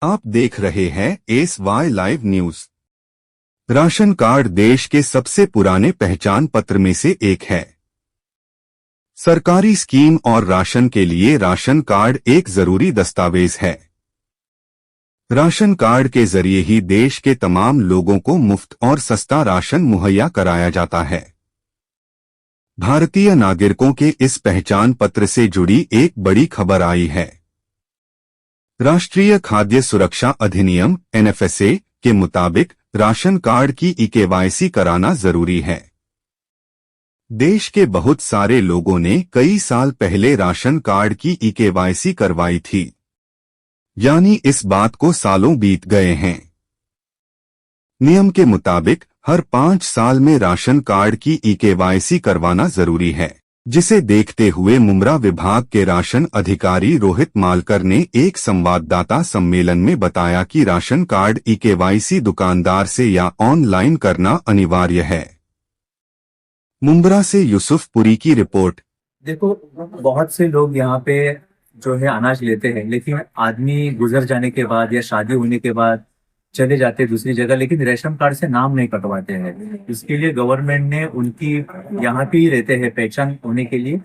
आप देख रहे हैं SY live news. Ration card देश के सबसे पुराने पहचान पत्र में से एक है। सरकारी स्कीम और राशन के लिए राशन कार्ड एक जरूरी दस्तावेज है। राशन कार्ड के जरिए ही देश के तमाम लोगों को मुफ्त और सस्ता राशन मुहैया कराया जाता है। भारतीय नागरिकों के इस पहचान पत्र से जुड़ी एक बड़ी खबर आई है। राष्ट्रीय खाद्य सुरक्षा अधिनियम NFSA के मुताबिक राशन कार्ड की eKYC कराना जरूरी है। देश के बहुत सारे लोगों ने कई साल पहले राशन कार्ड की eKYC करवाई थी, यानी इस बात को सालों बीत गए हैं। नियम के मुताबिक हर 5 साल में राशन कार्ड की eKYC करवाना जरूरी है, जिसे देखते हुए मुमरा विभाग के राशन अधिकारी रोहित मालकर ने एक संवाददाता सम्मेलन में बताया कि राशन कार्ड eKYC दुकानदार से या ऑनलाइन करना अनिवार्य है। मुंब्रा से यूसुफ पुरी की रिपोर्ट। देखो, बहुत से लोग यहाँ पे जो है अनाज लेते हैं, लेकिन आदमी गुजर जाने के बाद या शादी होने के बाद चले जाते हैं दूसरी जगह, लेकिन रेशन कार्ड से नाम नहीं कटवाते हैं। इसके लिए गवर्नमेंट ने उनकी यहाँ पे ही रहते हैं पहचान होने के लिए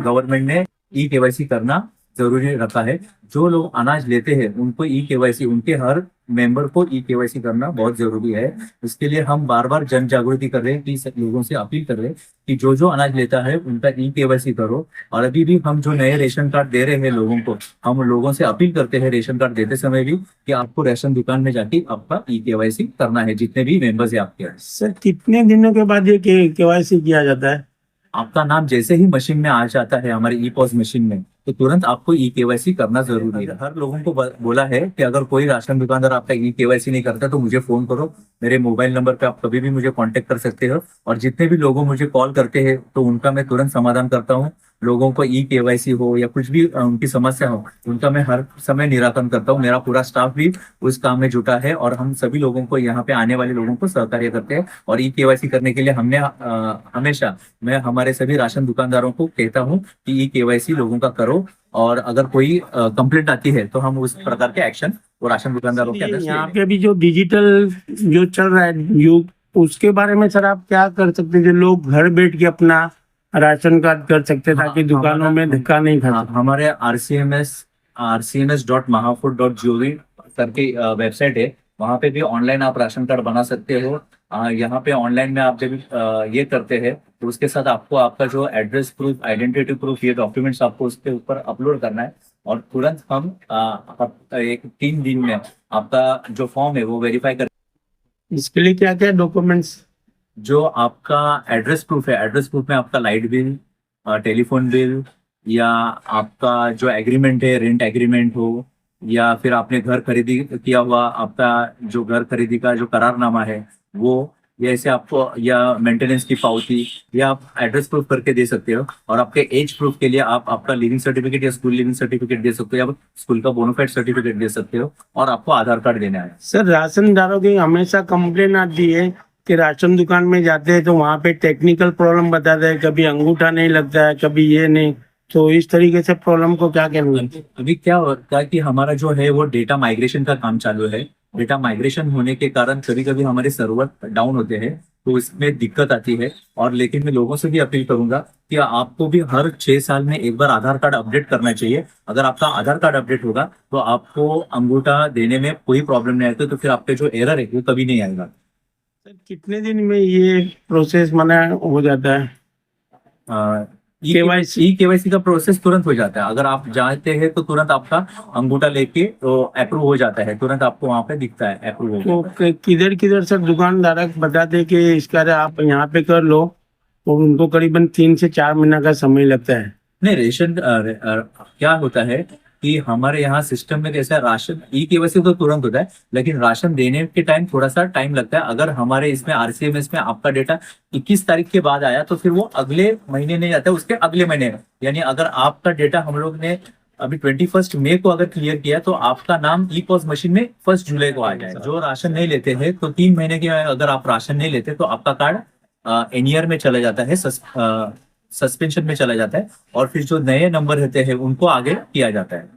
गवर्नमेंट ने eKYC करना जरूरी रखा है। जो लोग अनाज लेते हैं उनको eKYC, उनके हर मेंबर को eKYC करना बहुत जरूरी है। इसके लिए हम बार बार जन जागृति कर रहे हैं कि लोगों से अपील कर रहे हैं कि जो जो अनाज लेता है उनका eKYC करो। और अभी भी हम जो नए रेशन कार्ड दे रहे हैं लोगों को, हम लोगों से अपील करते हैं रेशन कार्ड देते समय भी कि आपको राशन दुकान में जाके आपका eKYC करना है, जितने भी मेंबर्स है आपके। सर, कितने दिनों के बाद ये KYC किया जाता है? आपका नाम जैसे ही मशीन में आ जाता है हमारे ePOS मशीन में, तो तुरंत आपको eKYC करना जरूरी है। हर लोगों को बोला है कि अगर कोई राशन दुकानदार आपका eKYC नहीं करता तो मुझे फोन करो। मेरे मोबाइल नंबर पे आप कभी भी मुझे कांटेक्ट कर सकते हो। और जितने भी लोगों मुझे कॉल करते हैं तो उनका मैं तुरंत समाधान करता हूँ। लोगों को eKYC हो या कुछ भी उनकी समस्या हो, उनका मैं हर समय निराकरण करता हूँ। मेरा पूरा स्टाफ भी उस काम में जुटा है और हम सभी लोगों को, यहाँ पे आने वाले लोगों को सहकार्य करते हैं। और eKYC करने के लिए हमने हमेशा मैं हमारे सभी राशन दुकानदारों को कहता हूँ कि eKYC लोगों का करो। और अगर कोई कंप्लेंट आती है तो हम उस प्रकार के एक्शन वो राशन दुकानदारों के अंदर। यहाँ पे अभी जो डिजिटल जो चल रहा है युग, उसके बारे में सर आप क्या कर सकते हैं जो लोग घर बैठ के अपना राशन कार्ड कर सकते हैं ताकि दुकानों में धक्का नहीं खा? हमारे rcms.mahafood.gov करके वेबसाइट है, वहाँ पे भी ऑनलाइन आप राशन कार्ड बना सकते हो। यहाँ पे ऑनलाइन में आप जब ये करते हैं तो उसके साथ आपको आपका जो एड्रेस प्रूफ, आइडेंटिटी प्रूफ, ये डॉक्यूमेंट्स आपको उसके ऊपर अपलोड करना है। और तुरंत हम 3 दिन में आपका जो फॉर्म है वो वेरीफाई कर। इसके लिए क्या क्या डॉक्यूमेंट्स? जो आपका एड्रेस प्रूफ है, एड्रेस प्रूफ में आपका लाइट बिल, टेलीफोन बिल, या आपका जो एग्रीमेंट है, रेंट एग्रीमेंट हो, या फिर आपने घर खरीदी किया हुआ आपका जो घर खरीदी का जो करारनामा है वो, या ऐसे आपको, या मेंटेनेंस की पावती, या आप एड्रेस प्रूफ करके दे सकते हो। और आपके एज प्रूफ के लिए आप आपका लिविंग सर्टिफिकेट या स्कूल लिविंग सर्टिफिकेट दे सकते हो, या स्कूल का बोनाफाइड सर्टिफिकेट दे सकते हो। और आपको आधार कार्ड देना है। सर, राशनदारों की हमेशा कंप्लेन आती है कि राशन दुकान में जाते हैं तो वहाँ पे टेक्निकल प्रॉब्लम बताते हैं, कभी अंगूठा नहीं लगता है, कभी ये नहीं। तो इस तरीके से प्रॉब्लम को क्या कहना है? अभी क्या होता है कि हमारा जो है वो डेटा माइग्रेशन का काम चालू है। डेटा माइग्रेशन होने के कारण कभी कभी हमारे सर्वर डाउन होते हैं, तो इसमें दिक्कत आती है। और लेकिन मैं लोगों से भी अपील करूंगा कि आपको भी हर 6 साल में एक बार आधार कार्ड अपडेट करना चाहिए। अगर आपका आधार कार्ड अपडेट होगा तो आपको अंगूठा देने में कोई प्रॉब्लम नहीं आएगी, तो फिर आपके जो एरर है वो कभी नहीं आएगा। सर, कितने दिन में ये प्रोसेस हो जाता है? eKYC का प्रोसेस तुरंत हो जाता है। अगर आप चाहते हैं तो तुरंत आपका अंगूठा लेके तो अप्रूव हो जाता है, तुरंत आपको वहाँ पे दिखता है अप्रूव। तो किधर किधर सर दुकानदार बताते कि इसका आप यहाँ पे कर लो, तो उनको करीबन 3 से 4 महीना का समय लगता है। नहीं, रेशन क्या होता है कि हमारे यहाँ सिस्टम में कैसा, राशन eKYC तो तुरंत होता है, लेकिन राशन देने के टाइम थोड़ा सा टाइम लगता है। अगर हमारे इसमें RCMS में आपका डेटा 21 तारीख के बाद आया तो फिर वो अगले महीने नहीं आता, उसके अगले महीने। यानी अगर आपका डेटा हम लोग ने अभी 21 मई को अगर क्लियर किया तो आपका नाम ePOS मशीन में 1 जुलाई को आ जाएगा। जो राशन नहीं लेते हैं तो 3 महीने के अगर आप राशन नहीं लेते तो आपका कार्ड एनईआर में चला जाता है, सस्पेंशन में चला जाता है। और फिर जो नए नंबर रहते हैं उनको आगे किया जाता है।